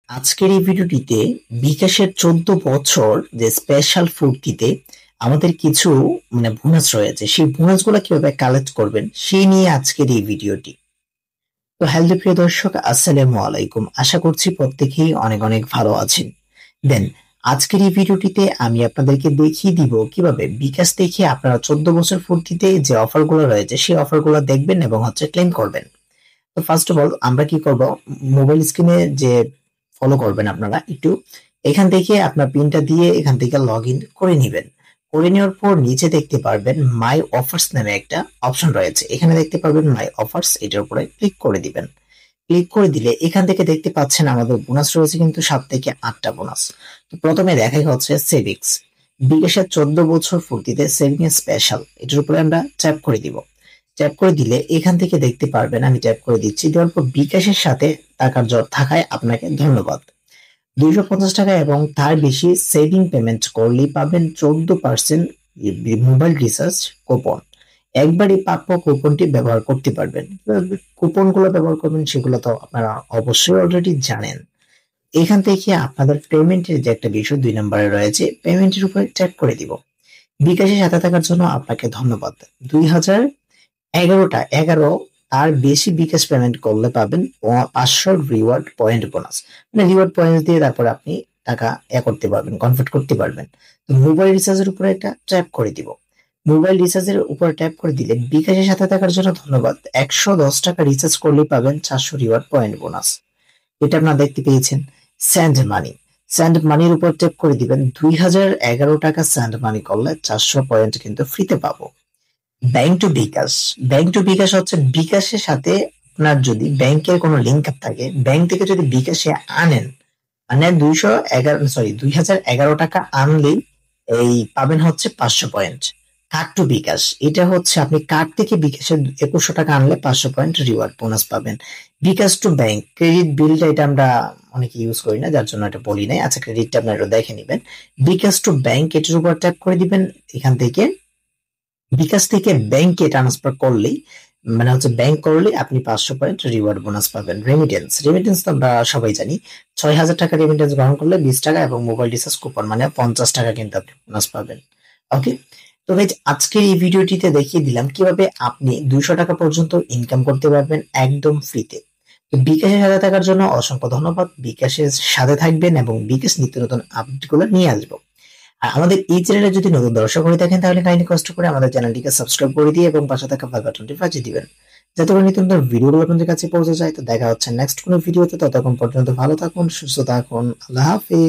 আজকের এই ভিডিওটিতে বিকাশের 14 বছর যে স্পেশাল ফুর্তিতে আমাদের কিছু বোনাস রয়েছে, সেই বোনাস গুলা কিভাবে কালেক্ট করবেন সেই নিয়ে আজকের এই ভিডিওটি। তো হ্যালো প্রিয় দর্শক, আসসালামু আলাইকুম। আশা করছি প্রত্যেকেই অনেক অনেক ভালো আছেন। দেন আজকের এই ভিডিওটিতে আমি আপনাদেরকে দেখিয়ে দিব কিভাবে বিকাশ থেকে আপনারা 14 বছর ফুর্তিতে যে অফার গুলো রয়েছে সেই অফার গুলো দেখবেন এবং ক্লেম করবেন। তো ফার্স্ট অফ অল আমরা কি করব, মোবাইল স্ক্রিনে যে ফলো করবেন আপনারা একটু, এখান থেকে আপনার পিনটা দিয়ে এখান থেকে লগ ইন করে নেবেন। করে নেওয়ার পর নিচে দেখতে পারবেন মাই অফার্স নামে একটা অপশন রয়েছে, এখানে দেখতে পারবেন মাই অফার্স, এটার উপরে ক্লিক করে দিবেন। ক্লিক করে দিলে এখান থেকে দেখতে পাচ্ছেন আমাদের বোনাস রয়েছে কিন্তু 7 থেকে 8টা বোনাস। তো প্রথমে দেখাই হচ্ছে সেভিংস, বিকাশের 14 বছর ফুর্তিতে সেভিং স্পেশাল, এটার উপরে আমরা ট্যাপ করে দিব। ট্যাপ করে দিলে এখান থেকে দেখতে পারবেন, আমি ট্যাপ করে দিচ্ছি, দেওয়ার পর বিকাশের সাথে টাকার জট থাকায় আপনাকে ধন্যবাদ। 250 টাকা এবং তার বেশি সেভিং পেমেন্ট করলেই পাবেন 14% মোবাইল রিচার্জ কুপন। একবারই প্রাপ্য কুপনটি ব্যবহার করতে পারবেন। কুপন গুলো ব্যবহার করবেন সেগুলো তো আপনারা অবশ্যই অলরেডি জানেন। এখান থেকে আপনাদের পেমেন্টের যে একটা বিষয় 2 নম্বরে রয়েছে, পেমেন্টের উপরে ট্যাপ করে দিব। বিকাশের সাথে থাকার জন্য আপনাকে ধন্যবাদ। 2011 আর বেশি বিকাশ পেমেন্ট করলে পাবেন 500 রিওয়ার্ড পয়েন্ট বোনাস। মানে রিওয়ার্ড পয়েন্ট দিয়ে তারপর আপনি টাকা করতে পারবেন, কনভার্ট করতে পারবেন। তো মোবাইল রিচার্জের উপরে একটা ট্যাপ করে দিব। মোবাইল রিচার্জের উপরে ট্যাপ করে দিলে বিকাশের সাথে থাকার জন্য ধন্যবাদ। 110 টাকা রিচার্জ করলেই পাবেন 400 রিওয়ার্ড পয়েন্ট বোনাস। এটা আপনারা দেখতে পেয়েছেন। স্যান্ড মানি, স্যান্ড মানির উপর ট্যাপ করে দিবেন। 2011 টাকা স্যান্ড মানি করলে 400 পয়েন্ট কিন্তু ফ্রিতে পাবো। Bank to bKash, bank to bKash হচ্ছে বিকাশের সাথে আপনার যদি ব্যাংকের কোনো লিঙ্ক থাকে, ব্যাংক থেকে যদি বিকাশে আনেন, মানে 2011 টাকা আনলেই এই পাবেন হচ্ছে 500 পয়েন্ট। কার্ড টু বিকাশ, এটা হচ্ছে আপনি কার্ড থেকে বিকাশে 2100 টাকা আনলে 500 পয়েন্ট রিওয়ার্ড বোনাস পাবেন। বিকাশ টু ব্যাংক, ক্রেডিট বিলটা এটা আমরা অনেকে ইউজ করি না, যার জন্য এটা বলি নাই। আচ্ছা, ক্রেডিটটা আপনারা একটু দেখে নিবেন। বিকাশ টু ব্যাংক, এটার উপর ট্যাপ করে দিবেন। এখান থেকে বিকাশ থেকে ব্যাংকে ট্রান্সফার করলেই, মানে হচ্ছে ব্যাংক করলে আপনি 500 পয়েন্ট রিওয়ার্ড বোনাস পাবেন। রেমিটেন্স, রেমিটেন্স তো আমরা সবাই জানি, 6000 টাকা রেমিটেন্স গ্রহণ করলে 20 টাকা এবং মোবাইল রিচার্জ কুপন মানে 50 টাকা কিন্তু আপনি বোনাস পাবেন। ওকে, তো গাইজ আজকের এই ভিডিওটিতে দেখিয়ে দিলাম কিভাবে আপনি 200 টাকা পর্যন্ত ইনকাম করতে পারবেন একদম ফ্রিতে। তো বিকাশের সাথে থাকার জন্য অসংখ্য ধন্যবাদ। বিকাশের সাথে থাকবেন এবং বিকাশ নিত্য নতুন আপডেট গুলো নিয়ে আসবো। আর আমাদের এই চ্যানেলে যদি নতুন দর্শক হয়ে থাকেন তাহলে কাইন্ডলি কষ্ট করে আমাদের চ্যানেলটিকে সাবস্ক্রাইব করে দিয়ে এবং পাশে থাকা বেল বাটনটি বাজিয়ে দিবেন, যাতে করে নিত্য নতুন ভিডিওগুলো আপনাদের কাছে পৌঁছে যায়। তো দেখা হচ্ছে নেক্সট কোনো ভিডিওতে, ততক্ষণ পর্যন্ত ভালো থাকুন, সুস্থ থাকুন, আল্লাহ হাফেজ।